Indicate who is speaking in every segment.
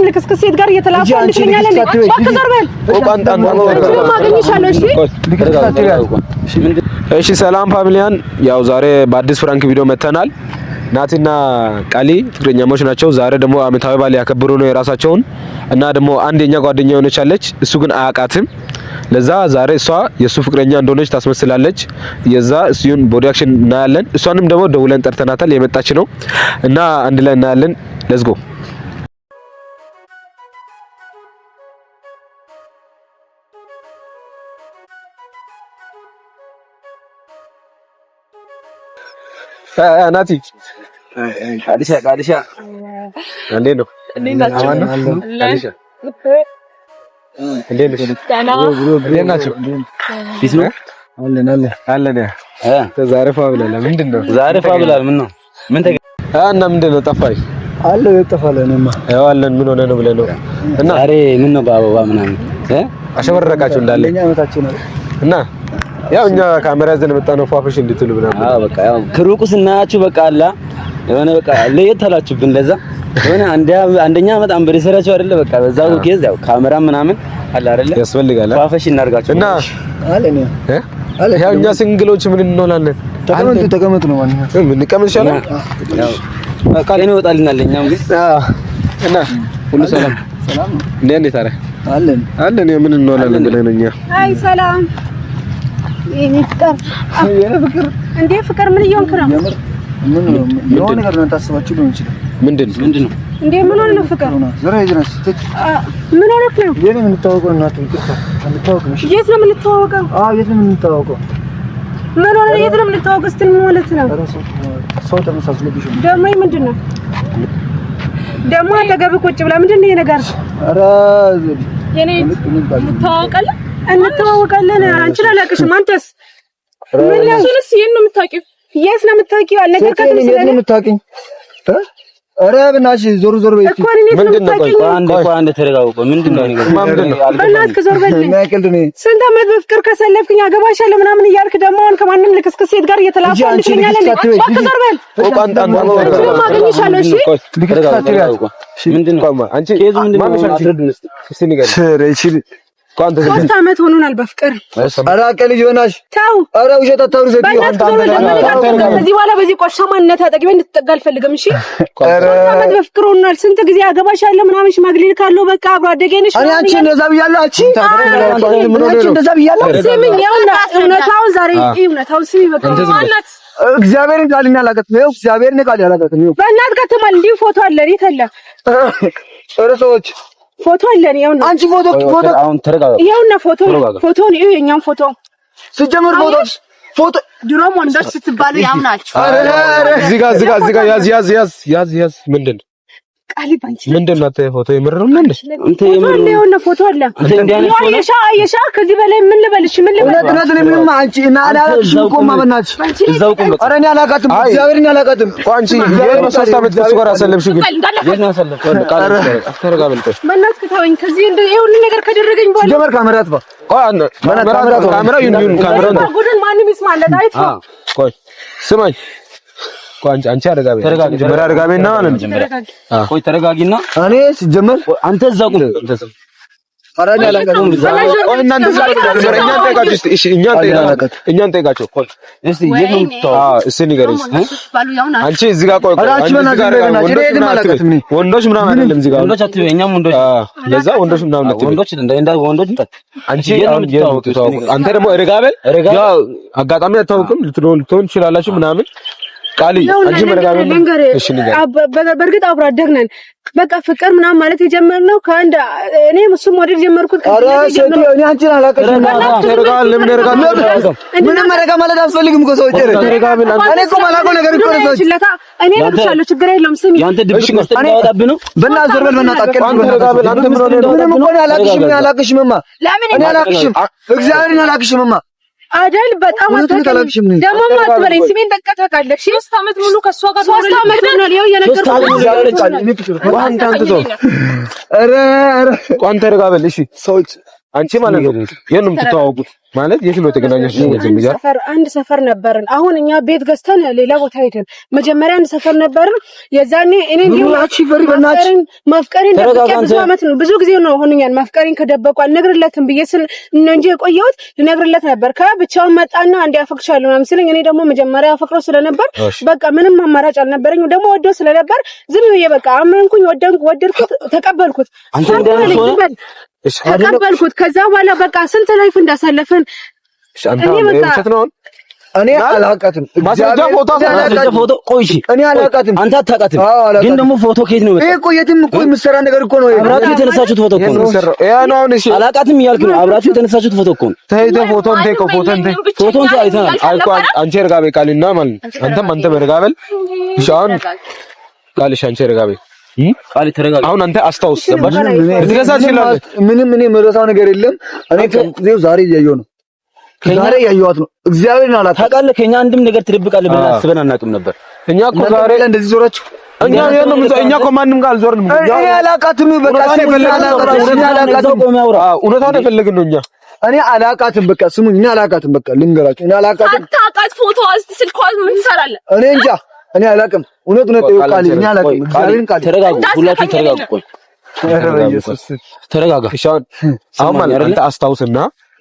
Speaker 1: ልክስክስ ሴት ጋር እየተላፋን ልትኛለህ አከዘርበል
Speaker 2: እሺ ሰላም ፋሚሊያን ያው ዛሬ በአዲስ ፍራንክ ቪዲዮ መተናል ናቲና ቃሊ ፍቅረኛሞች ናቸው ዛሬ ደግሞ አመታዊ በዓል ያከብሩ ነው የራሳቸውን እና ደግሞ አንደኛ ጓደኛ ሆነች አለች እሱ ግን አያቃትም ለዛ ዛሬ እሷ የሱ ፍቅረኛ እንደሆነች ታስመስላለች የዛ እሱን ቦዲ አክሽን እናያለን እሷንም ደግሞ ደውለን ጠርተናታል የመጣች ነው እና አንድ ላይ እናያለን ሌትስ ጎ ናቲ ቃሊሻ እንዴ ነው ቃሊሻ እንዴ ናችሁ ቢስሙ አለን ዛሬ ፋብላላ ምንድነው ዛሬ ፋብላላ ምን ነው ምን እና ምንድነው ጠፋይ አለ ጠፋለንማ ያው አለን ምን ሆነ ነው ብለህ ነው እና ዛሬ ምን ነው በአበባ ምናምን አሸበረቃችሁ እንዳለ እኛ መታችሁ ነው እና ያው እኛ ካሜራ ዘን መጣነው ፋፍሽ እንድትሉ ብለን አዎ በቃ ያው ክሩቁ ስናያችሁ በቃ አላ የሆነ በቃ ለየት አላችሁብን ለዛ የሆነ አንደኛ በጣም በሪሰራችሁ አይደለ በቃ በዛው ኬዝ ያው ካሜራ ምናምን አለ አይደለ ያስፈልጋል ፋፍሽ እናርጋችሁ እና አለኝ አለ ያው እኛ ሲንግሎች ምን እንሆናለን ተቀመጡ ነው ማለት ነው ምን እንቀመጥ ይችላል ያው ቃል ነው ይወጣልናል እኛም ግን እና ሁሉ ሰላም እንዴት ታረ አለን ምን እንሆናለን ብለን እኛ አይ ሰላም ይሄ ፍቅር እንዴ ፍቅር ምን እየሆንክ ነው ምን የሆነ ነገር ነው ታስባችሁ ነው እንጂ ምንድነው እንዴ ምን ሆነ ነው ፍቅር ዘራ ይዝራስ ምን ሆነ ነው የኔ ምን ተዋወቀው እናቱ እንተዋወቀው እሺ የት ነው የምንተዋወቀው የት ነው የምንተዋወቀው ምን ሆነ የት ነው የምንተዋወቀው ስትል ማለት ነው ሰው ተመሳስሎብሽ ደሞ ምንድነው ደሞ አጠገብ ቁጭ ብላ ምንድነው ይሄ ነገር ኧረ የኔ እንተዋወቃለን አንቺ አላቅሽም አንተስ ምን ያሱንስ ይሄን ነው የምታውቂው የት ነው የምታውቂው አልነገርካትም ስለኔ ነው የምታውቂኝ ኧረ ብናሽ ዞር በይ ምንድነው ቆይ አንድ ተረጋጉ ምንድነው ነገር በእናትህ ዞር በልኝ ስንት ዓመት በፍቅር ከሰለፍክኝ አገባሻለሁ ምናምን እያልክ ደግሞ አሁን ከማንም ልክስክስ ሴት ጋር እየተላፋን ልትኛለህ ዞር በል ማግኘሻለሁ እሺ ምንድነው አንቺ ኬዙ ምንድነው አትረዱን እስቲ ንገሪኝ ቋንተ ሶስት ዓመት ሆኖናል በፍቅር ኧረ ቀልጅ ሆናሽ ታው ኧረ ውሸት አታውሩ ዘግዩ ከዚህ በኋላ በዚህ ቆሻ ማንነት አጠገቤ እንድትጠጋ አልፈልግም እሺ ሶስት ዓመት በፍቅር ሆኖናል ስንት ጊዜ አገባሻለሁ ምናምን ሽማግሌ ልካለሁ በቃ አብሮ አደጌ ነሽ እኔ አንቺ እንደዛ ብያለሁ አንቺ እንደዛ ብያለሁ ስሚኝ ያውና እውነታው ዛሬ እውነታው ስሚ በቃ ማናት እግዚአብሔርን ቃልና አላቀት ነው እግዚአብሔርን ቃል ያላቀት ነው በእናት ከተማል እንዲህ ፎቶ አለ ሪተላ ኧረ ሰዎች ፎቶ አለን ይሁን አንቺ ፎቶ አሁን ተረጋጋ ይሁንና ፎቶን እዩ የኛም ፎቶ ሲጀምር ፎቶ ድሮም ወንዶች ስትባሉ ያምናችሁ እዚህ ጋር ያዝ ምንድን ቃሊ ባንቺ ምንድን ነው ፎቶ የምርም እንዴ አንተ የምርም ፎቶ አለ የሻ ከዚህ በላይ ምን ልበልሽ እውነት ነው አንቺ እና አላልኩሽ እኮ ማመናች እዛው ቆም ኧረ እኔ አላውቃትም እግዚአብሔርን አላውቃትም አንቺ የሆነ 3 ዓመት ከሱ ጋር አሰለምሽ ግን የት ነው አሰለምሽ ተረጋግጠሽ በእናትህ ከተወኝ ከዚህ ይሄ ሁሉ ነገር ከደረገኝ በኋላ ጀመር ካሜራ አጥፋ ካሜራ ይሁን ጉድን ማንም ይስማል ዳይት ቆይ ስማኝ አንቺ አረጋቤና ማለት ነው ቆይ ተረጋጊና እኔ ሲጀመር አንተ እዛው ቁም አራኛ አላቀም ቆይ እናንተ እኛን ጠይቃቸው ቆይ እስቲ የምንተው እስቲ ንገሪኝ አንቺ እዚህ ጋር ቆይ ወንዶች ምናምን አይደለም እዚህ ጋር ወንዶች አትበይ እኛም ወንዶች ለዛ ወንዶች ምናምን አትበይ ወንዶች እንደ ወንዶች አንቺ አንተ ደግሞ ረጋበል ያው አጋጣሚ አታውቅም ልትሆን ትችላላችሁ ምናምን ቃሊ አንቺ መረጋጋት እሺ ንገር በርግጥ አብሮ አደግነን በቃ ፍቅር ምናምን ማለት የጀመርነው ከአንድ እኔ እሱም ወዲህ ጀመርኩት እኔ አንቺን አላቀሽም ተረጋጋል ለምን ረጋጋል ምንም ረጋ ማለት አስፈልግም እኮ ሰው ጀረ ተረጋጋል እኔ እኮ ማላቆ ነገር እኮ ነው እኔ ልብሻለሁ ችግር የለውም ስሚ ያንተ ድብቅ መስጠት ያወጣብህ ነው በእናትህ ዘርበል በእናትህ አንተ ተረጋጋል አንተ ምን ሆነ ምንም እኮ አላቀሽምማ ለምን አላቀሽም እግዚአብሔርን አላቀሽምማ አደል በጣም አታውቅም ደሞ ማትበለኝ ስሜን ተቀጣቃለሽ 3 ዓመት ሙሉ ከሷ ጋር 3 ዓመት ነው ያው የነገርኩሽ ቋንታ አንተ ኧረ ቋንታ ተረጋበል እሺ ሰዎች
Speaker 3: አንቺ ማለት ነው የንም ተተዋወቁት ማለት የት ነው የተገናኛችሁ?
Speaker 1: አንድ ሰፈር ነበርን። አሁን እኛ ቤት ገዝተን ሌላ ቦታ ሄደን መጀመሪያ አንድ ሰፈር ነበርን። የዛኔ እኔ ማፍቀሬን ደብቄ ብዙ አመት ነው ብዙ ጊዜ ነው ሆነኛል። ማፍቀሬን ከደበቁ አልነግርለትም ብዬ ስል እንጂ የቆየሁት ልነግርለት ነበር። ከብቻውን መጣና አንዴ አፈቅሻለሁ ምናምን ሲለኝ እኔ ደግሞ መጀመሪያ አፈቅሮ ስለነበር በቃ ምንም አማራጭ አልነበረኝም። ደግሞ ወዶ ስለነበር ዝም ብዬ በቃ አመንኩኝ፣ ወደድኩት፣ ተቀበልኩት። ተቀበልኩት። ከዛ በኋላ በቃ ስንት ላይፍ እንዳሳለፈን
Speaker 4: እኔ አላውቃትም።
Speaker 3: ማስረጃ ፎቶ ቆይሽ
Speaker 4: እኔ አላውቃትም።
Speaker 5: አንተ አታውቃትም፣ ግን ደግሞ ፎቶ ከየት ነው?
Speaker 4: ይሄ እኮ የትም እኮ የምትሰራ ነገር እኮ ነው።
Speaker 5: አብራችሁ የተነሳችሁት ፎቶ እኮ ነው። አላውቃትም እያልክ ነው። አብራችሁ የተነሳችሁት ፎቶ እኮ ነው።
Speaker 3: ፎቶን
Speaker 5: አይተናል።
Speaker 3: አንቺ ረጋቤ ቃልና ማለት አንተ መረጋበል ሻውን ቃልሽ አንቺ ረጋቤ ቃል ተረጋጋ። አሁን አንተ አስታውስ
Speaker 4: ምንም እኔ መረሳው ነገር የለም። እኔ ከዚህ ዛሬ እያየሁ ነው። ዛሬ ያየኋት ነው። እግዚአብሔርን አላውቅም።
Speaker 5: ታውቃለህ፣ ከኛ አንድም ነገር ትደብቃለህ ብለን አስበን አናውቅም ነበር።
Speaker 3: እኛ እኮ ዛሬ እንደዚህ ዞራችሁ እኛ እኮ ማንንም ጋር አልዞርንም።
Speaker 4: እኔ አላውቃትም። በቃ
Speaker 3: እውነታውን የፈለግን ነው እኛ።
Speaker 4: እኔ አላውቃትም። በቃ ስሙኝ፣ እኔ አላውቃትም። በቃ ልንገራችሁ፣ እኔ አላውቃትም።
Speaker 2: አታውቃት ፎቶ አስቲ ስልኳን ምን ትሰራለህ?
Speaker 4: እኔ እንጃ፣ እኔ አላውቅም። እውነት ይወቃል። እኔ አላውቅም። እግዚአብሔርን ቃል
Speaker 5: ተረጋጉ፣ ሁላችሁም ተረጋጉ። ቆይ ተረጋጋ።
Speaker 3: አሁን ማለት አንተ አስታውስና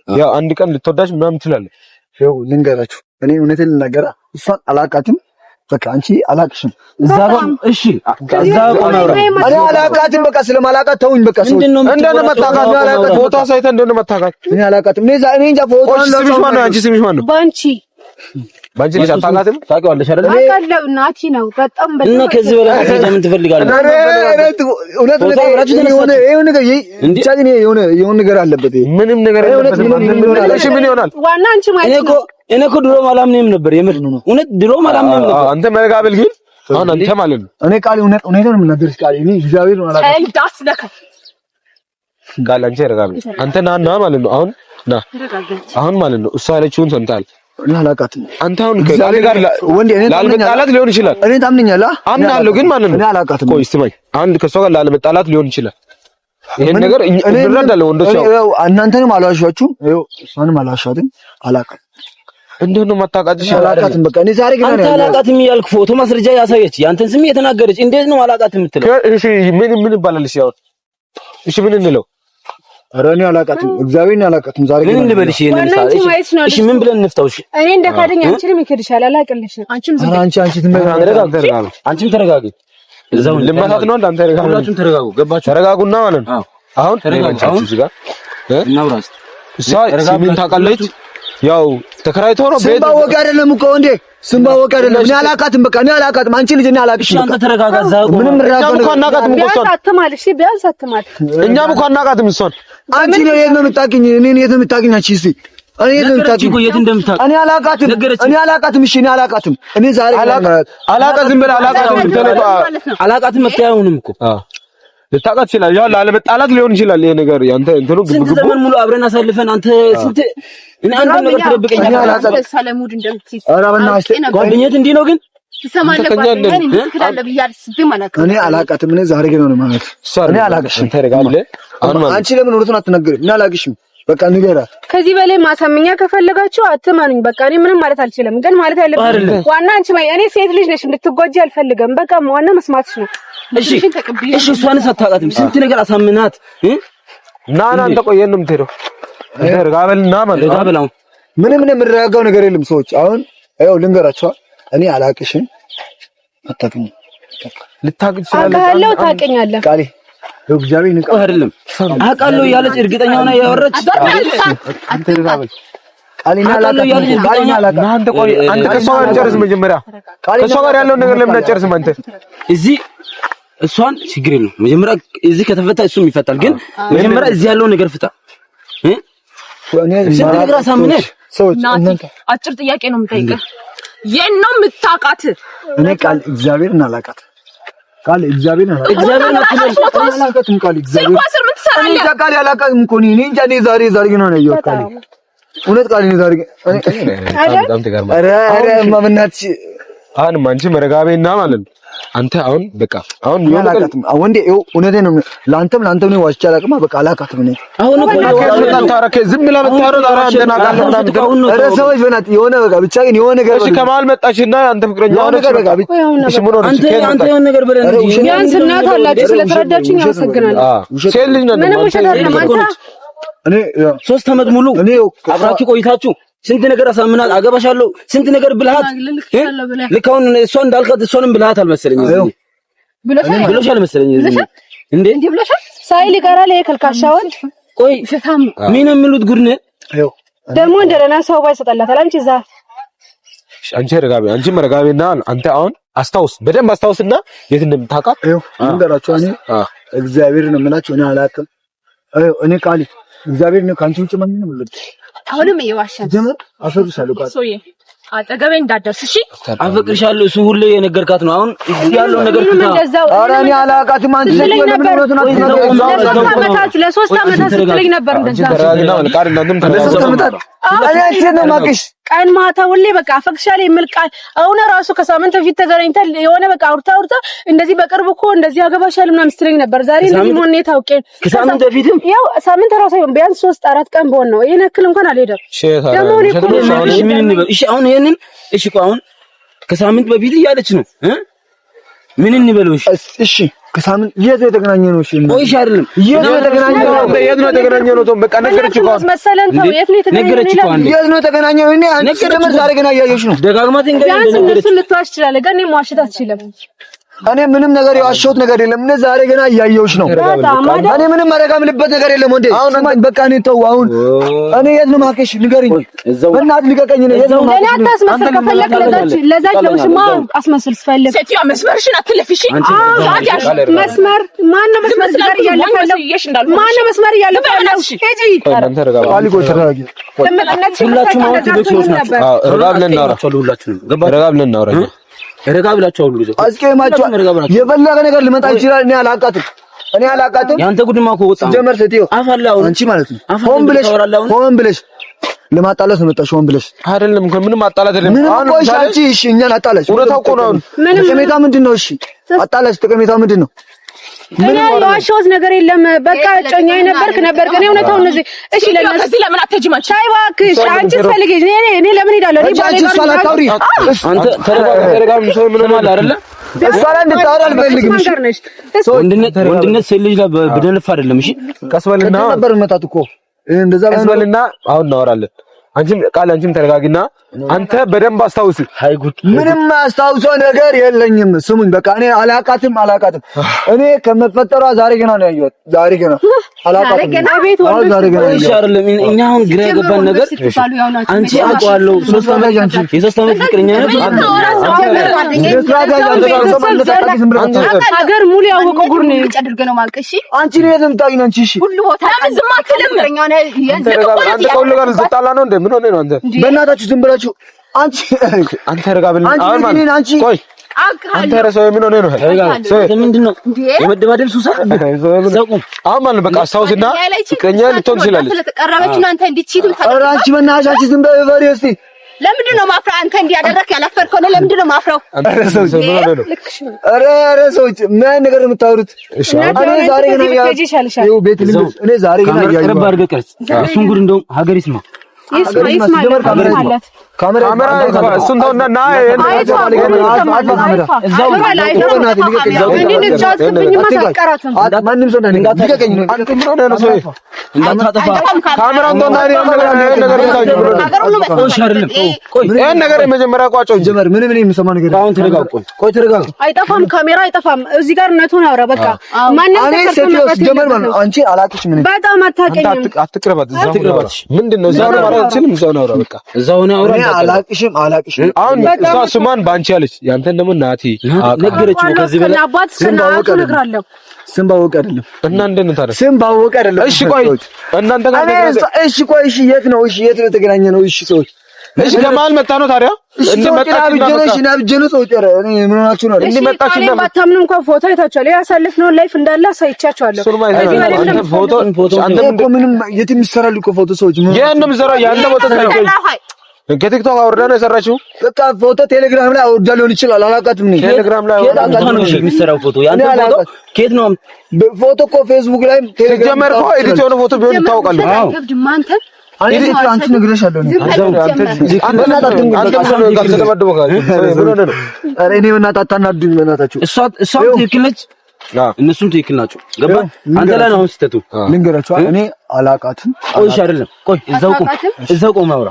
Speaker 3: ያው አንድ ቀን ልትወዳጅ ምናምን ትላለህ።
Speaker 4: ያው ልንገራችሁ፣ እኔ እውነቴን ልናገራ እሷን አላውቃትም። በቃ አንቺ አላውቅሽም።
Speaker 5: እዛ እሺ፣ እዛ ቆማውራ
Speaker 4: እኔ አላውቃትም። በቃ ስለማላውቃት ተውኝ። በቃ ሰው
Speaker 3: እንደነ መታቃት አላውቃት ፎቶ ሳይተ እንደነ መታቃት
Speaker 4: እኔ አላውቃትም። እኔ እንጃ ፎቶ
Speaker 3: ስምሽ ማን ነው? አንቺ ስምሽ ማን ነው? ባንቺ ልጅ አታውቃትም?
Speaker 5: ታውቂዋለሽ አይደል?
Speaker 1: አውቃለሁ። ናቲ ነው በጣም
Speaker 5: እና ከዚህ በላይ ማስረጃ ምን ትፈልጋለህ?
Speaker 4: እውነት የሆነ ነገር አለበት።
Speaker 3: ምንም ነገር አለበት። እሺ ምን ይሆናል?
Speaker 1: ዋና አንቺ ማለት ነው።
Speaker 5: እኔ እኮ ድሮ አላምንም ነበር። የምር እውነት ድሮ አላምንም ነበር።
Speaker 3: አንተ መጋበል ግን አሁን አንተ ማለት ነው።
Speaker 4: እኔ ቃል እውነት ነው የምናገርሽ ቃል እኔ እግዚአብሔር ነው አላውቅም።
Speaker 3: ቃል አንቺ ረጋበል አንተ ና ማለት ነው። አሁን ማለት ነው እሷ ያለችውን ሰምተሃል።
Speaker 4: እኔ አላውቃትም።
Speaker 3: አንተ አሁን ከቃል ጋር ላለመጣላት ሊሆን ይችላል።
Speaker 4: እኔ ታምነኛለህ?
Speaker 3: አምናለሁ ግን ማለት ነው
Speaker 4: እኔ አላውቃትም።
Speaker 3: ቆይ ስማኝ፣ አንድ ከሷ ጋር ላለመጣላት ሊሆን ይችላል። ይሄን ነገር እንረዳለን ወንዶች።
Speaker 4: ያው እናንተንም አልዋሻችሁም፣ ያው እሷንም አልዋሻትም። አላውቃትም።
Speaker 3: እንዴት ነው ማታውቃትሽ?
Speaker 4: አላውቃትም። በቃ እኔ ዛሬ ግን
Speaker 5: አንተ አላውቃትም እያልክ ፎቶ ማስረጃ ያሳየች ያንተን ስም የተናገረች እንዴት ነው አላውቃትም የምትለው?
Speaker 3: እሺ ምን ይባላል? እሺ ያው እሺ ምን እንለው?
Speaker 4: ኧረ እኔ አላውቃትም። እግዚአብሔርን አላውቃትም። ዛሬ
Speaker 5: ምን እንበልሽ? እሺ ምን ብለን እንፍታው? እሺ እኔ
Speaker 1: እንደካደኝ አንቺንም ይከድሻል። አላውቅልሽ አንቺም ዝም
Speaker 5: አንቺም ተረጋጊ። እዛው
Speaker 3: ልመታት ነው እንዳንተ ተረጋጉ።
Speaker 5: ሁላችሁም ተረጋጉ። ገባችሁ?
Speaker 3: ተረጋጉና ማለት ነው። አሁን ተረጋጋችሁ እዚህ ጋር
Speaker 5: እናውራስ።
Speaker 3: እሷ ሲምን ታውቃለች። ያው ተከራይቶ ነው ቤት
Speaker 4: ስምባወቅ አይደለም እኮ እንዴ ስምባወቅ አይደለም። እኔ አላውቃትም። በቃ እኔ አላውቃትም። አንቺ ልጅ እኔ አላውቅሽም።
Speaker 5: አንተ ተረጋጋ። እዛው
Speaker 4: ምንም
Speaker 3: እኛም እኮ አናውቃትም እኮ እሷን።
Speaker 1: ቢያንስ አትማል።
Speaker 3: እኛም እኮ አናውቃትም እሷን።
Speaker 4: አንቺ ነው የት ነው የምታውቂኝ? እኔን የት ነው የምታውቂኝ? አንቺ እስኪ እኔ የት ነው የምታውቂኝ? እኔ አላውቃትም። እኔ አላውቃትም። እሺ እኔ አላውቃትም። እኔ ዛሬ
Speaker 3: አላውቃትም ብለህ
Speaker 5: አላውቃትም መጥያውንም እኮ
Speaker 3: ልታውቃት ይችላል። ያው ላለመጣላት ሊሆን ይችላል ይሄ ነገር። ያንተ እንትኑ
Speaker 5: ስንት ዘመን ሙሉ አብረን አሳልፈን አንተ ስንት እኔ አንድ ነገር ትደብቀኛለህ።
Speaker 2: ሰለሙድ እንደምትይዝ
Speaker 4: ኧረ በእናትሽ
Speaker 5: ጓደኛት እንዲህ ነው ግን
Speaker 2: ትሰማለህ? ጓደኛዬ ምን ትላለህ ብዬ አልስብም አላውቅም።
Speaker 4: እኔ አላውቃትም። እኔ ዛሬ ግን ነው ማለት እኔ አላውቅሽም።
Speaker 3: ተረጋግለህ
Speaker 4: አንቺ ለምን እውነቱን አትነግሪም? እኔ አላውቅሽም። በቃ ንገራት።
Speaker 1: ከዚህ በላይ ማሳመኛ ከፈለጋችሁ አትማኑኝ። በቃ እኔ ምንም ማለት አልችልም። ግን ማለት ያለብኝ ዋና አንቺ እኔ ሴት ልጅ ነሽ፣ እንድትጎጂ አልፈልግም። በቃ ዋና መስማትሽ ነው።
Speaker 5: እሺ እሷንስ አታውቃትም። ስንት ነገር አሳምናት
Speaker 3: ና አንተ ቆየን ነው የምትሄደው። ተረጋበልና ማለት
Speaker 5: ተረጋበላው።
Speaker 4: ምንም የምንረጋጋው ነገር የለም። ሰዎች አሁን ይኸው ልንገራቸው። እኔ አላውቅሽም። አታውቅኝም።
Speaker 3: ልታውቅ ትችላለህ።
Speaker 1: አውቃለሁ፣ ታውቀኛለህ።
Speaker 4: ቃሌ እግዚአብሔር ንቀው
Speaker 5: አይደለም አውቃለሁ ያለች እርግጠኛ ሆና ያወራች
Speaker 4: አንተ ተረጋበል። ቃሌና
Speaker 5: አውቃለሁ ያለች እርግጠኛ
Speaker 3: አንተ ቆይ አንተ ከሷ ጋር ጨርስ። መጀመሪያ ከሷ ጋር ያለውን ነገር ለምን አጨርስም? አንተ
Speaker 5: እዚህ እሷን ችግር የለም። መጀመሪያ እዚህ ከተፈታ እሱም ይፈታል። ግን መጀመሪያ እዚህ ያለውን ነገር ፍታ። ስንት ነገር አሳምነህ
Speaker 4: ሰዎች እናንተ
Speaker 2: አጭር ጥያቄ ነው የምጠይቀህ። የት ነው የምታውቃት?
Speaker 4: እኔ ቃል እግዚአብሔርን አላውቃት። ቃል እግዚአብሔርን አላውቃትም። ቃል እግዚአብሔር
Speaker 2: ስልኳ ስር ምን ትሰራለህ?
Speaker 4: እኔ ቃል አላውቃትም እኮ እኔ እንጃ። እኔ ዛሬ ግን ነው ያየሁት። ቃል እውነት ቃል እኔ ዛሬ ኧረ ማምናት
Speaker 3: አሁን አንቺ መረጋቤና ማለት ነው አንተ አሁን በቃ አሁን
Speaker 4: ያላቃትም ወንዴ ይኸው እውነቴን ነው ለአንተም ነው ዋስቻ አላቅማ በቃ አላቃትም ነኝ አሁን
Speaker 3: እኮ ታረከ ዝም ብላ መታረው ዳራ እንደናቃለን
Speaker 4: ኧረ ሰዎች በእናትህ የሆነ በቃ ብቻ ግን የሆነ ነገር
Speaker 3: እሺ ከመሀል መጣችና አንተ ፍቅረኛ ሆነ በቃ እሺ ምን ሆነ
Speaker 5: አንተ የሆነ ነገር ብለህ ነው
Speaker 1: ቢያንስ እናት አላችሁ ስለተረዳችኝ አመሰግናለሁ
Speaker 3: ሴት ልጅ ነው
Speaker 1: ምንም ውሸት አይደለም
Speaker 4: እኔ
Speaker 5: 3 አመት ሙሉ አብራችሁ ቆይታችሁ ስንት ነገር አሳምናት አገባሻለሁ ስንት ነገር ብልሃት ልካውን እሷ እንዳልካት እሷንም ብልሃት አልመሰለኝ ብሎሻል መሰለኝ እንዴ
Speaker 1: ብሎሻል ሳይል ይቀራል የከልካሻውን
Speaker 5: ቆይ ምን የሚሉት ጉድ ነው
Speaker 1: ደግሞ እንደለና ሰው ባይሰጣላታል አንቺ እዛ
Speaker 3: አንቺ መረጋቤና አንተ አሁን አስታውስ በደንብ አስታውስና የት እንደምታውቃት
Speaker 4: እንገራችሁ እኔ እግዚአብሔር ነው የምላችሁ እኔ አላውቅም እኔ ቃሊ እግዚአብሔር ነው ካንቺ ውጭ ማንንም ነው ልጅ
Speaker 1: አሁንም እየዋሻን
Speaker 4: ጀመር አፈርሻለሁ ቃል
Speaker 1: ሶዬ አጠገቤ እንዳደርስ እሺ
Speaker 5: አፈቅርሻለሁ እሱ ሁሌ የነገርካት ነው አሁን ያለው ነገር
Speaker 4: ኧረ እኔ አላውቃትም አንቺ ለምን ነው
Speaker 1: ለሶስት አመታት ስትለኝ ነበር እንደዛ ቀን ማታ ሁሌ በቃ አፈቅርሻለሁ የሚል ቃል አሁን ራሱ ከሳምንት በፊት ተገናኝተን የሆነ በቃ አውርታ እንደዚህ በቅርብ እኮ እንደዚህ አገባሻለሁ ምናምን ስትለኝ ነበር ዛሬ እንደዚህ ሆነ ታውቄ
Speaker 5: ከሳምንት በፊትም
Speaker 1: ያው ሳምንት ራሱ ቢያንስ 3-4 ቀን በሆነ ነው ይሄን ያክል እንኳን አልሄደም ደግሞ
Speaker 5: ምን እንበል እሺ አሁን ይሄንን እሺ አሁን ከሳምንት በፊት እያለች ነው ምን እንበለው
Speaker 4: እሺ ከሳምንት የት ነው የተገናኘነው እሺ
Speaker 5: ቆይሽ አይደለም
Speaker 3: የት ነው የተገናኘነው በቃ ነገርች እኮ
Speaker 1: መሰለን ተው የት ነው
Speaker 4: የተገናኘነው እኔ አንቺ ደግሞ ዛሬ ገና እያየሽ ነው
Speaker 5: ደጋግማት እንግዲህ
Speaker 1: እነሱን ልትዋሽ ትችላለህ ግን እኔ መዋሸት አትችልም
Speaker 4: እኔ ምንም ነገር የዋሸሁት ነገር የለም እኔ ዛሬ ገና እያየሁሽ ነው እኔ ምንም ማረጋምልበት ነገር የለም ወንዴ ስማኝ በቃ እኔ ተው አሁን እኔ የት ነው ማከሽ ንገሪኝ በእናትህ ልቀቀኝ ነው የት ነው
Speaker 1: ለኔ አታስመስል ከፈለክ ለዛች ለውሽማ አስመስል ስፈልግ
Speaker 6: ሴትዮ መስመርሽን አትለፊሽ
Speaker 1: መስመር ማነው መስመር ጋር ያለፈው ማነው መስመር ያለፈው ሂጂ
Speaker 4: አልቆ ተረጋጊ
Speaker 5: ሁላችሁም አሁን ትበክሮች ናችሁ ረጋ ብለን እናውራ ረጋ ብላችሁ ሁሉ ልጅ
Speaker 4: አስቀማችሁ የፈለገ ነገር ሊመጣ ይችላል እኔ አላቃትም
Speaker 5: ያንተ ጉድማ እኮ ወጣ
Speaker 4: ጀመር ሴትዮ
Speaker 5: አፋላው
Speaker 4: አንቺ ማለት ነው ሆን ብለሽ ለማጣላት ነው መጣሽ ሆን ብለሽ
Speaker 3: አይደለም ምንም ማጣላት አይደለም
Speaker 4: አሁን ቆይሽ አንቺ እሺ እኛን አጣላሽ
Speaker 3: ወራታው እኮ ነው
Speaker 4: ጥቅሜታ ምንድነው እሺ አጣላሽ ጥቅሜታ ምንድነው
Speaker 1: ምን ያዋሽውት ነገር የለም በቃ ጮኛዬ ነበር ግን እውነታው እነዚህ እሺ ለነሱ
Speaker 6: ለምን አትጅማች
Speaker 1: ሻይ እባክሽ አንቺ ፈልጊ እኔ ለምን ሄዳለሁ እኔ ባሌ ጋር
Speaker 5: አንተ ተረጋጋ ሰው ምን ማለት አይደለ
Speaker 4: እሷን እንድታወራ አልፈልግም እሺ
Speaker 5: ወንድነት ሴት ልጅ ጋር በደንፍ አይደለም እሺ
Speaker 3: ቀስበልና
Speaker 4: ነበር መጣት እኮ እንደዛ
Speaker 3: ቀስበልና አሁን እናወራለን አንቺም ተረጋጊና አንተ በደንብ አስታውስ
Speaker 5: ሃይ ጉድ
Speaker 4: ምንም አስታውሰው ነገር የለኝም ስሙኝ በቃ እኔ አላቃትም እኔ ከመፈጠሯ ዛሬ ገና ነው ያየሁት ዛሬ ገና አላቃትም ዛሬ ገና
Speaker 5: እሺ አይደለም እኛ አሁን ግራ የገባን ነገር አንቺ አውቀዋለሁ 3 አመት የሶስት አመት ፍቅረኛ ነው
Speaker 1: ሀገር ሙሉ ያወቀው ጉድ ነው
Speaker 6: አድርገ ነው ማልቀሽ
Speaker 4: አንቺ ነው የምታውቂው አንቺ እሺ
Speaker 6: ሁሉ ቦታ ዝም አትልም
Speaker 3: አንተ ከሁሉ ጋር ልትጣላ ነው እንዴ ምን ሆነ ነው አንተ
Speaker 4: በእናታችሁ ዝም ብላችሁ
Speaker 3: አንተ ረጋብልን አሁን ማለት ቆይ አንተ ረሰው ምን ሆነ ነው
Speaker 5: ምንድነው የመደባደብ ሱሳ
Speaker 3: አሁን ማለት በቃ አስታውስና ፍቅረኛ ልትሆን ትችላለች
Speaker 6: ስለተቀረበች ነው አንተ እንድትችል
Speaker 4: አንቺ በእናትሽ ዝም በይ እስቲ
Speaker 6: ለምንድን ነው ማፍራ አንተ እንዲያደረክ ያላፈርከው ነው ለምንድን ነው ማፍራው
Speaker 4: ኧረ ሰዎች ምን አይነት ነገር የምታወሩት እኔ ዛሬ ገና ያው ቤት ልምስ እኔ ዛሬ ገና ያየው
Speaker 5: ቅርብ አድርገህ ቀርጽ እሱን ጉድ እንደውም ሀገር ይስማ
Speaker 3: ካሜራ እሱን ተውና ና
Speaker 4: ማንም ሰው እንዳትገኝ ነው
Speaker 3: ይሄን ነገር የመጀመሪያ ቋጮ
Speaker 4: ጀመር ምን የምሰማ ነገር
Speaker 5: አሁን ተረጋግጦ
Speaker 4: ቆይ ተረጋጋ
Speaker 1: አይጠፋም ካሜራ አይጠፋም እዚህ ጋር እነቱን አውራ በቃ ማንም
Speaker 4: ተከርቶ ጀመር ማለት አንቺ አላቅሽም ምን
Speaker 1: በጣም አታውቂኝም
Speaker 3: አትቅረባት ምንድነው እዛው ነው ማለት አይችልም እዛው ነው አውራ በቃ
Speaker 5: እዛው ነው አውራ
Speaker 4: አላቅሽም
Speaker 3: አሁን እሷ ስሟን ባንቺ አለች ያንተን ደግሞ ናቲ
Speaker 5: ነገረችው ከዚህ በላይ
Speaker 1: አባት ሰናቱ ነግራለሁ
Speaker 4: ስም ባወቀ አይደለም
Speaker 3: እና እንደነ ታዲያ
Speaker 4: ስም ባወቀ አይደለም
Speaker 3: እሺ ቆይ እናንተ ጋር
Speaker 4: እሺ ቆይ እሺ የት ነው የተገናኘ ነው እሺ ሰዎች
Speaker 3: እሺ ከማል መጣ ነው ታዲያ
Speaker 4: እንመጣችሁ ሰዎች እኔ ምን ሆናችሁ ነው
Speaker 3: እንመጣችሁ
Speaker 1: እና ባታምኑ እንኳን ፎቶ አይታችኋል ያሳለፍነው ላይፍ እንዳለ አሳይቻችኋለሁ
Speaker 3: ፎቶ
Speaker 4: አንተ ምንም የትም ይሰራል እኮ ፎቶ ሰዎች
Speaker 3: ያን ነው የሚሰራው ያንተ ፎቶ ሳይሆን ከቲክቶክ አውርዳ ነው የሰራችው።
Speaker 4: በቃ ፎቶ ቴሌግራም ላይ አውርዳ ሊሆን ይችላል። አላውቃትም እኔ
Speaker 3: ቴሌግራም ላይ
Speaker 5: አውርዳ ነው የሚሰራው ፎቶ። ያንተ ፎቶ ከየት ነው?
Speaker 4: ፎቶ እኮ ፌስቡክ ላይ ቴሌግራም
Speaker 3: ጀመር እኮ ኤዲት የሆነ ፎቶ ቢሆን ይታወቃል።
Speaker 6: አዎ
Speaker 4: አንቺ ነግሬሻለሁ። እኔ በእናትህ አታናዱኝ በእናታችሁ።
Speaker 5: እሷ ትክክል ነች፣ እነሱም ትክክል ናቸው። ገባ? አንተ ላይ ነው ስህተቱ።
Speaker 4: ልንገራችሁ እኔ አላውቃትም።
Speaker 5: ቆይሽ አይደለም ቆይ፣ እዛው ቆም አውራ።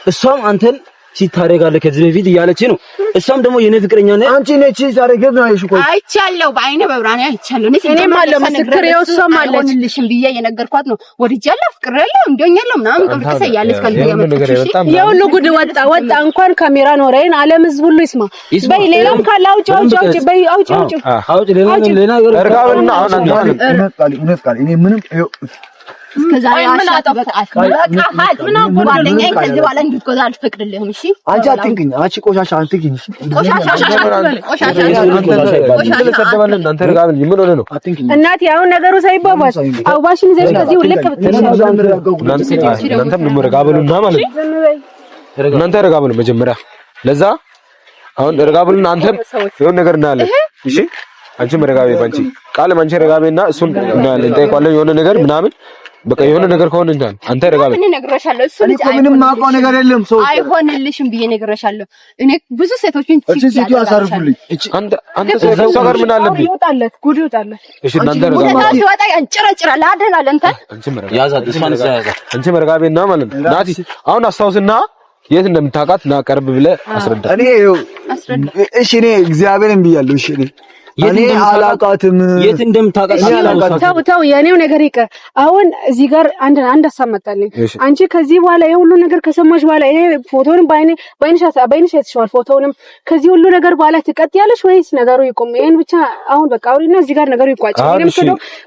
Speaker 5: እሷም አንተን ሲታረጋለ ከዚህ በፊት እያለች ነው። እሷም ደግሞ የኔ ፍቅረኛ ነኝ አንቺ ነች ሲታረገት ነው አይሽ። ቆይ
Speaker 6: አይቻለሁ፣ በአይኔ በብራኔ አይቻለሁ።
Speaker 1: እኔም አለ ምስክር የወሰም አለች
Speaker 6: ልሽም ብዬ የነገርኳት ነው። ወድጃለሁ፣ ፍቅሬያለሁ፣ እንደኛለሁ ምናምን ቅርቅሰ ያለች ከልብ ያመጣች
Speaker 1: የሁሉ ጉድ ወጣ እንኳን ካሜራ ኖረን ዓለም ህዝብ ሁሉ ይስማ። በይ ሌላም ካለ አውጪ በይ አውጪ
Speaker 5: ሌላ ነገር
Speaker 3: እርጋብና አሁን
Speaker 4: እውነት ቃል እኔ ምንም
Speaker 6: እስከዛሬ ምን ጓደኛዬ ከዚህ በኋላ እንድትጎዳ አልፈቅድልህም። እሺ
Speaker 4: አንቺ አትንኪኝ፣ አንቺ ቆሻሻ አትንኪኝ።
Speaker 1: እናቴ አሁን ነገሩ ሳይባባስ አዋሽን ዘሽ ከዚህ ሁሉ
Speaker 3: እናንተም ረጋበሉና ማለት እናንተ ረጋበሉ መጀመሪያ። ለዛ አሁን ረጋበሉና አንተም የሆነ ነገር እናያለን። እሺ አንቺ መረጋቤ ባንቺ ቃል ማንቺ ረጋቤና እሱን እናያለን። እንጠይቀዋለን የሆነ ነገር ምናምን በቃ የሆነ ነገር ከሆነ እንትን አንተ ረጋቤ
Speaker 6: እኔ ነግሬሻለሁ። እሱ ልጅ
Speaker 4: ምንም ማውቀው ነገር የለም። ሰው
Speaker 6: አይሆንልሽም ብዬ ነግሬሻለሁ። እኔ ብዙ ሴቶችን
Speaker 4: ሲቲ አሳርፉልኝ።
Speaker 3: አንተ ሰው ጋር ምን አለብኝ?
Speaker 1: ይወጣለት ጉድ ይወጣለት።
Speaker 3: እሺ እናንተ ረጋቤ
Speaker 6: ሲወጣ ያንጨረጭራል አደናል።
Speaker 3: አንቺ መረጋቤና ማለት ነው። ናቲ አሁን አስታውስና የት እንደምታውቃት ና ቀርብ ብለህ አስረዳ።
Speaker 4: እሺ እኔ እግዚአብሔርን ብያለሁ። እሺ እኔ አላውቃትም።
Speaker 5: የት እንደምታውቃት
Speaker 1: ተው የኔው ነገር ይቀር። አሁን እዚህ ጋር አንድ ሀሳብ መጣልኝ። አንቺ ከዚህ በኋላ የሁሉ ነገር ከሰማሽ በኋላ ይሄ ፎቶንም በአይንሽ አይተሽዋል። ፎቶንም ከዚህ ሁሉ ነገር በኋላ ትቀጥያለሽ ወይስ ነገሩ ይቆም? ይሄን ብቻ አሁን በቃ አውሪና እዚህ ጋር ነገሩ ይቋጭ።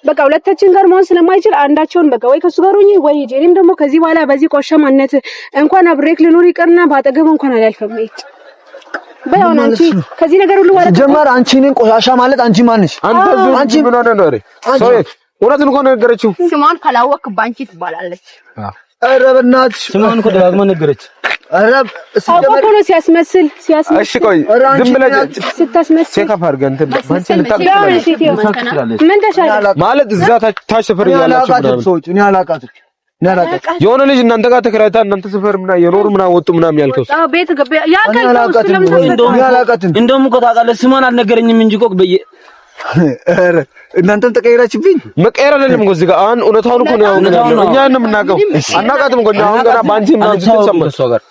Speaker 1: በቃ ሁለታችን ጋር መሆን ስለማይችል አንዳቸውን በቃ ወይ ከሱ ጋር ሆኜ ወይ ሂጂ። እኔም ደግሞ ከዚህ በኋላ በዚህ ቆሸማነት እንኳን አብሬክ ልኖር ይቀርና ባጠገብ እንኳን አላልፈም። በያውን አንቺ ከዚህ ነገር ሁሉ ወራ
Speaker 4: ጀመር። አንቺ ነኝ ቆሻሻ ማለት አንቺ ማንሽ?
Speaker 3: አንቺ ምን ሆነ ነው? ሰው እውነቱን እኮ ነገረችው።
Speaker 6: ስሟን ካላወቅ ባንቺ ትባላለች።
Speaker 4: ኧረ በእናትሽ
Speaker 5: ስሟን እኮ ደጋግማ ነገረች።
Speaker 4: ኧረ
Speaker 1: ሲጀመር ነው ሲያስመስል።
Speaker 3: እሺ ቆይ ዝም ብለህ
Speaker 1: ስታስመስል
Speaker 3: ቼክ አድርገህ እንትን ባንቺ
Speaker 1: ልታገኝ ምን ተሻለ
Speaker 3: ማለት እዛ ታች ሰፈር ያላችሁ
Speaker 4: ሰዎች እኔ አላውቃትም።
Speaker 3: የሆነ ልጅ እናንተ ጋር ተከራይታ እናንተ ሰፈር ምናምን የኖር ምናምን ወጡ ምናምን ያልከው
Speaker 1: ቤት ገበ ያልከው
Speaker 5: እንደውም እኮ ታውቃለህ ስሟን አልነገረኝም እንጂ እኮ
Speaker 4: ኧረ እናንተም ተቀየራችሁብኝ።
Speaker 3: መቀየር አይደለም እኮ እዚህ ጋር አሁን እውነታውን እኮ ነው ያው እኛ የምናውቀው አናውቃትም እኮ አሁን ገና ባንቺ ምናምን ስትሰማ እሷ ጋር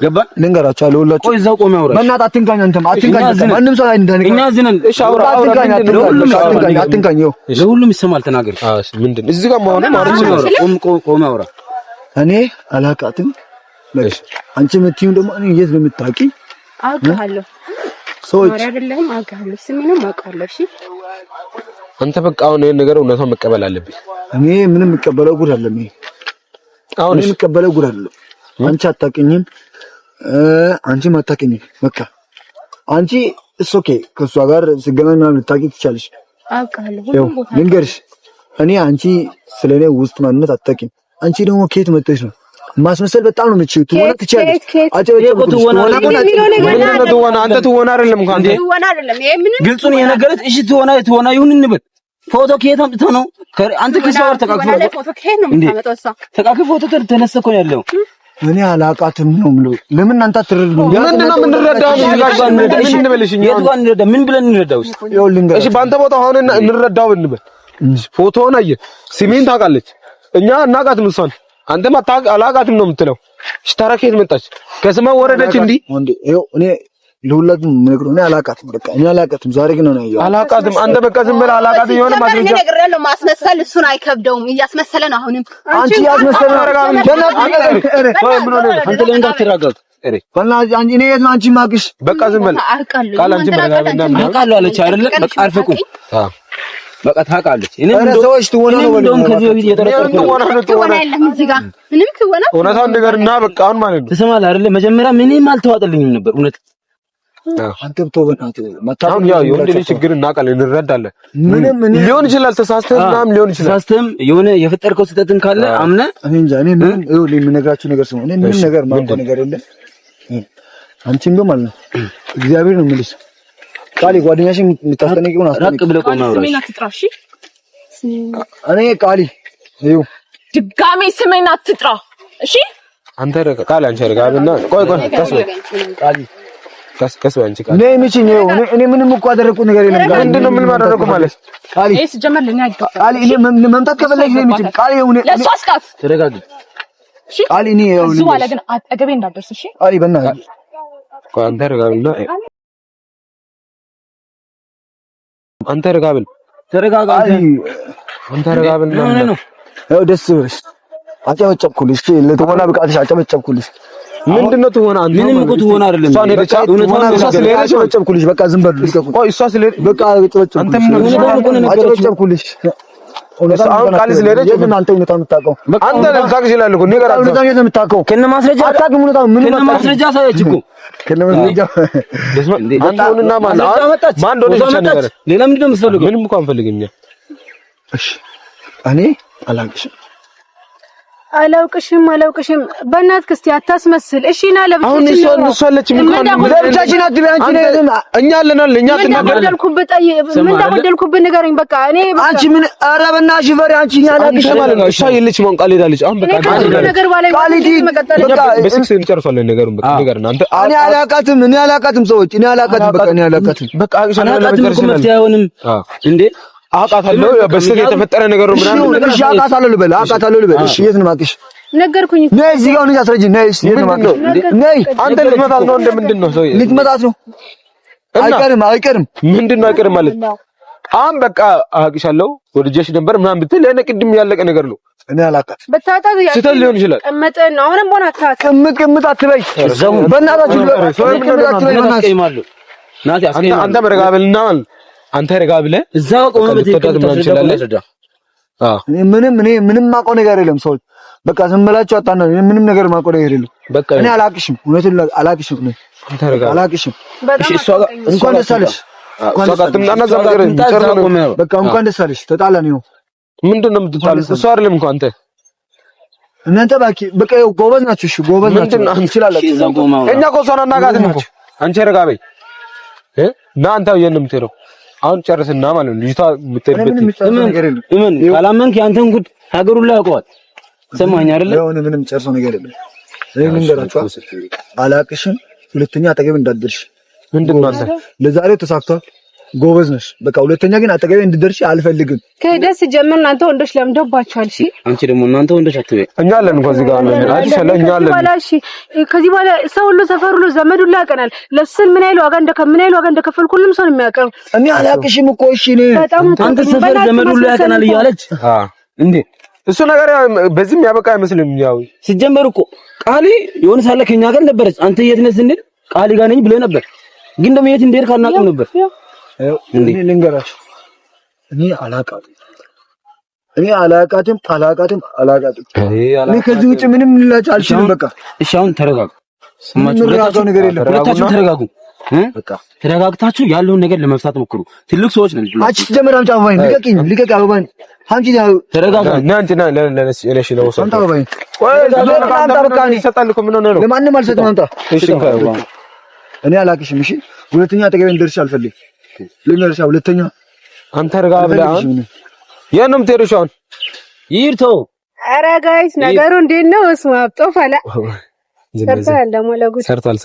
Speaker 3: ገባ
Speaker 4: ልንገራችሁ አለ ሁላችሁ
Speaker 5: ቆይ እዛው ቆም ያውራ
Speaker 4: በእናትህ አትንካኝ። አንተም አትንካኝ። ማንም ሰው አይንዳኝ።
Speaker 5: እኛ ዝነን
Speaker 3: እሺ አውራ
Speaker 4: አትንካኝ።
Speaker 5: ለሁሉም ይሰማል ተናገር።
Speaker 3: ምንድን እዚህ ጋር መሆኑ ማለት ነው።
Speaker 5: ቆም ያውራ
Speaker 4: እኔ አላውቃትም። አንቺ የምትይው ደግሞ እኔ የት ነው የምታውቂኝ?
Speaker 1: አውቃለሁ
Speaker 4: ሰዎች
Speaker 1: አይደለም አውቃለሁ። ስሜንም አውቃለሁ። እሺ
Speaker 3: አንተ በቃ አሁን ይሄን ነገር እውነታውን መቀበል አለብኝ።
Speaker 4: እኔ ምንም የምቀበለው ጉድ አይደለም። ይሄ አሁን የምቀበለው ጉድ አይደለም። አንቺ አታውቂኝም፣ አንቺም አታውቂኝም። በቃ አንቺ እሱ ኦኬ ከሷ ጋር ስገናኝ ምናምን ልታውቂ ትቻለሽ።
Speaker 1: አውቃለሁ ሁሉም ቦታ
Speaker 4: ልንገርሽ፣ እኔ አንቺ ስለኔ ውስጥ ማንነት አታውቂም። አንቺ ደግሞ ከየት መጥተሽ ነው ማስመሰል በጣም ነው የምትችይው። ትወና ትችያለሽ።
Speaker 3: አንተ ትወና አይደለም እንኳን
Speaker 6: ትወና አይደለም። ይሄ ምን
Speaker 5: ግልጹን የነገረት እሺ ትወና ይሁን እንበል። ፎቶ ከየት አምጥተው ነው አንተ ከሰው ተቃቅፎ
Speaker 6: ፎቶ ከየት ነው የምታመጣው? እሷ
Speaker 5: ተቃቅፎ ፎቶ ተነስተ እኮ ነው ያለው።
Speaker 4: እኔ አላውቃትም ነው የምለው። ለምን አንተ አትረዱ?
Speaker 3: ምንድነው የምንረዳው?
Speaker 5: ምን ብለን እንረዳው?
Speaker 3: እሺ በአንተ ቦታ ሆነ እንረዳው እንበል። ፎቶውን አየህ፣ ስሜን ታውቃለች፣ እኛ እናውቃትም እሷን። አንተም አላውቃትም ነው የምትለው። እሺ ታዲያ ከየት መጣች? ከስማ ወረደች እንዴ?
Speaker 4: እኔ ለሁላችሁም ነግሮ እኔ አላውቃትም። በቃ እኔ አላውቃትም። ዛሬ ግን ነው ያየው።
Speaker 3: አላውቃትም። አንተ በቃ ዝም ብለህ አላውቃትም የሆነ ማስረጃ
Speaker 6: ነግሬያለሁ። ማስመሰል እሱን አይከብደውም። እያስመሰለ ነው አሁንም።
Speaker 4: አንቺ ያስመሰለ ነው።
Speaker 3: አንተ
Speaker 5: ለምን እንዳትረጋጋ
Speaker 4: አንቺ እኔ የት ነው አንቺ ማግሽ?
Speaker 3: በቃ ዝም በል ቃል አንቺ መረጋጋትና
Speaker 5: አውቃለሁ አለች አይደለ? በቃ አርፈቁ በቃ ታውቃለች። እኔ
Speaker 4: ሰዎች ትወና ነው
Speaker 5: እንደውም ከዚህ በፊት እየተረጠርኩ ነው።
Speaker 6: ትወና የለም እዚህ ጋር ምንም ትወና
Speaker 3: እውነታውን ንገርና በቃ አሁን ማለት ነው።
Speaker 5: ትሰማለህ አይደለ? መጀመሪያ ምንም አልተዋጠልኝም ነበር እውነት
Speaker 4: አንተም ተው በእናትህ
Speaker 3: አሁን ያው የወንድ ልጅ ችግር እናውቃለን እንረዳለን ምንም ሊሆን ይችላል ተሳስተህ ምናምን ሊሆን ይችላል
Speaker 5: ተሳስተህም የሆነ የፈጠርከው ስህተትን ካለ አምነህ
Speaker 4: እኔ እንጃ እኔ ምንም ይኸውልህ የምነግራችሁ ነገር ስሙ እኔ ምንም ነገር ማውቀው ነገር የለም አንቺም ግን ማለት ነው እግዚአብሔር ነው የምልሽ ቃሊ ጓደኛሽን የምታስጠነቂውን አስጠነቂ
Speaker 5: ብለህ ቆም ነው
Speaker 6: ስሜን አትጥራ እሺ
Speaker 4: እኔ ቃሊ ይኸው
Speaker 6: ድጋሜ ስሜን አትጥራ እሺ
Speaker 3: አንተ ረጋ ቃል አንቺ ረጋብና ቆይ ቃሊ ከስ አንቺ ቃል
Speaker 4: ነይ ምቺኝ ይኸው እኔ ምንም እኮ አደረኩት ነገር የለም
Speaker 3: ምንድነው ምን ማደረኩ ማለት
Speaker 4: ቃሊ
Speaker 6: እሺ ጀመር ለኛ አይገባ
Speaker 4: ቃሊ እኔ መምጣት ከፈለግሽ ነይ ምቺኝ ቃሊ ይኸው
Speaker 6: ለሷ አስቃት
Speaker 5: ተረጋጋ
Speaker 6: እሺ
Speaker 4: ቃሊ እኔ ይኸው
Speaker 6: እሱ አለ ግን አጠገቤ እንዳትደርስ እሺ
Speaker 4: ቃሊ በእናትህ
Speaker 3: ቆይ አንተ ረጋብና አንተ ረጋብል
Speaker 5: ተረጋጋ
Speaker 3: አንተ ረጋብል
Speaker 5: ነው
Speaker 4: ያው ደስ ብለሽ አጨበጨብኩልሽ ለተሞላ ብቃትሽ አጨበጨብኩልሽ
Speaker 3: ምንድነው ትሆና አንተ
Speaker 5: ምንም እኮ ትሆና አይደለም
Speaker 3: እሷ ነች
Speaker 4: እሷ ስለሄደች አጨበጨብኩልሽ በቃ ዝም በል ልቀቁ
Speaker 3: ቆይ እሷ ስለሄደች
Speaker 4: በቃ አጨበጨብኩልሽ አሁን ቃል ስለሄደች ምን አንተ እውነታ የምታውቀው
Speaker 3: አንተ ለምሳሌ ይችላል እኮ ነገር አለ
Speaker 4: እውነታ የምታውቀው
Speaker 5: ከነ ማስረጃ
Speaker 4: አታውቅም እውነታ ምን
Speaker 5: ማስረጃ ሳይች እኮ
Speaker 4: ከነ ማስረጃ
Speaker 3: አንተውንና ማን እንደሆነ ነገር
Speaker 5: ሌላ ምንድን ነው የምትፈልገው
Speaker 3: ምንም እንኳን ፈልግኛ
Speaker 4: እሺ እኔ አላውቅሽም
Speaker 1: አላውቅሽም በእናትህ እስቲ አታስመስል እሺ ና ለብቻችን
Speaker 3: አሁን እሷ አለች
Speaker 4: ለብቻችን አትበይ አንቺ ነህ እኛ አለናል እኛ
Speaker 1: እንዳበደልኩብህ ንገረኝ በቃ እኔ
Speaker 4: አንቺ ምን ኧረ በእናትሽ ፈሪ አንቺ እኛ አላውቅሽም
Speaker 3: ማለት ነው እሷ የለች ማን ቃል ሄዳለች አሁን በቃ
Speaker 1: ነገር ባላይ
Speaker 3: በቃ በስክስ እንጨርሳለን ነገሩን በቃ ነገር እናንተ
Speaker 4: እኔ አላውቃትም ሰዎች እኔ አላውቃትም በቃ እኔ አላውቃትም
Speaker 3: በቃ
Speaker 5: አይሆንም እንዴ
Speaker 3: አውቃታለሁ በስህተት የተፈጠረ ነገር ነው ምናምን
Speaker 4: እሺ አውቃታለሁ ልበል እሺ የት ነው የማውቅሽ
Speaker 1: ነገርኩኝ
Speaker 4: ነይ እዚህ ጋር ነው አስረጅኝ ነይ እሺ የት ነው የማውቅሽ ነይ
Speaker 3: አንተ ልትመታት ነው እንደምንድን ነው ሰው
Speaker 4: ልትመታት ነው አይቀርም
Speaker 3: ምንድን ነው አይቀርም ማለት አሁን በቃ አውቅሻለሁ ወድጄሽ ነበር ምናምን ብትል ለኔ ቅድም ያለቀ ነገር ነው
Speaker 4: እኔ አላውቃት
Speaker 1: በታጣ
Speaker 3: ስህተት ሊሆን ይችላል
Speaker 1: ቀመጠን አሁንም ቦና አታት
Speaker 4: ቅምጥ አትበይ በእናታችሁ ቅምጥ አትበይ በእናትሽ
Speaker 3: አንተ መረጋበልና አንተ ረጋ ብለህ
Speaker 5: እዛው ቆመህ
Speaker 4: ምንም ማውቀው ነገር የለም ሰዎች በቃ ዝም ብላችሁ አጣና ምንም ነገር ማውቀው ነገር የለም በቃ እኔ አላውቅሽም እውነቱን አላውቅሽም
Speaker 3: አንተ ረጋ
Speaker 4: አላውቅሽም
Speaker 3: እሺ እሷ
Speaker 4: እንኳን ደስ አለሽ በቃ እንኳን ደስ አለሽ ተጣላን ነው
Speaker 3: ምንድነው የምትጣሉት እሷ አይደለም እንኳን አንተ
Speaker 4: እናንተ በቃ ጎበዝ ናችሁ እሺ ጎበዝ ናችሁ
Speaker 3: ትችላላችሁ እኛ እኮ እሷን አናውቃትም እኮ አንቺ ረጋ በይ እና አንተ የት ነው የምትሄደው አሁን ጨርስና ማለት ነው ልጅቷ የምትሄድበት
Speaker 5: እምን ካላመንክ ያንተን ጉድ ሀገሩን ላይ ያውቀዋል ሰማኸኝ አይደለ
Speaker 4: የሆነ ምንም ጨርሰው ነገር የለም እኔ ልንገራችሁ አላውቅሽም ሁለተኛ አጠገብ እንዳትደርሽ
Speaker 3: ምንድነው አንተ
Speaker 4: ለዛሬው ተሳክቷል ጎበዝ ነሽ በቃ ሁለተኛ ግን አጠገቤ እንድትደርሺ አልፈልግም
Speaker 1: ከደስ ጀምር እናንተ ወንዶች ለምደባችኋል እሺ
Speaker 5: አንቺ ደግሞ እናንተ ወንዶች አትበይ
Speaker 3: እኛ አለን እኮ እዚህ ጋር አይሻለ እኛ አለን
Speaker 1: ከዚህ በኋላ ሰው ሁሉ ሰፈር ሁሉ ዘመድ ሁሉ ያቀናል ለስል ምን ያህል ዋጋ እንደከፈልኩ ሁሉም ሰው ነው የሚያውቀው
Speaker 4: እኔ አላውቅሽም እኮ እሺ እኔ
Speaker 5: አንተ ሰፈር ዘመድ ሁሉ ያቀናል እያለች እንዴ
Speaker 3: እሱ ነገር በዚህም ያበቃ አይመስልም ያው
Speaker 5: ሲጀመር እኮ ቃሊ የሆነ ሳለ ከኛ ጋር ነበረች አንተ የት ነህ ስንል ቃሊ ጋር ነኝ ብለህ ነበር ግን ደግሞ የት እንደሄድክ አናውቅም ነበር
Speaker 4: እኔ ልንገራችሁ እኔ አላውቃትም እኔ ከዚህ ውጭ ምንም ልላችሁ አልችልም በቃ
Speaker 5: እሺ አሁን ተረጋጉ ሰማችሁ
Speaker 4: ነገር የለም
Speaker 5: ሁለታችሁ ተረጋጉ በቃ ተረጋግታችሁ ያለውን ነገር ለመፍታት ሞክሩ ትልቅ ሰዎች ነን
Speaker 4: አንቺ ጀመር አምጪ አበባኝ ልቀቂ አበባኝ አንቺ
Speaker 5: ተረጋጋ
Speaker 3: እናንተ ለነሽ ነው
Speaker 4: አንተ አበባኝ
Speaker 3: ይሰጣል እኮ ምን ሆነ ነው
Speaker 4: ለማንም አልሰጥም አንተ
Speaker 3: እሺ
Speaker 4: እኔ አላውቅሽም እሺ ሁለተኛ አጠገቤ እንድደርሽ አልፈልግም ልንገርሽ ሁለተኛ
Speaker 3: አንተ ረጋ ብለህ አሁን የት ነው የምትሄደው አሁን
Speaker 5: ይርቶ
Speaker 1: ኧረ ጋይስ ነገሩ እንዴት ነው እስማ አብጦ ፈላ ሰርቷል ደግሞ ለጉድ
Speaker 3: ሰርቷል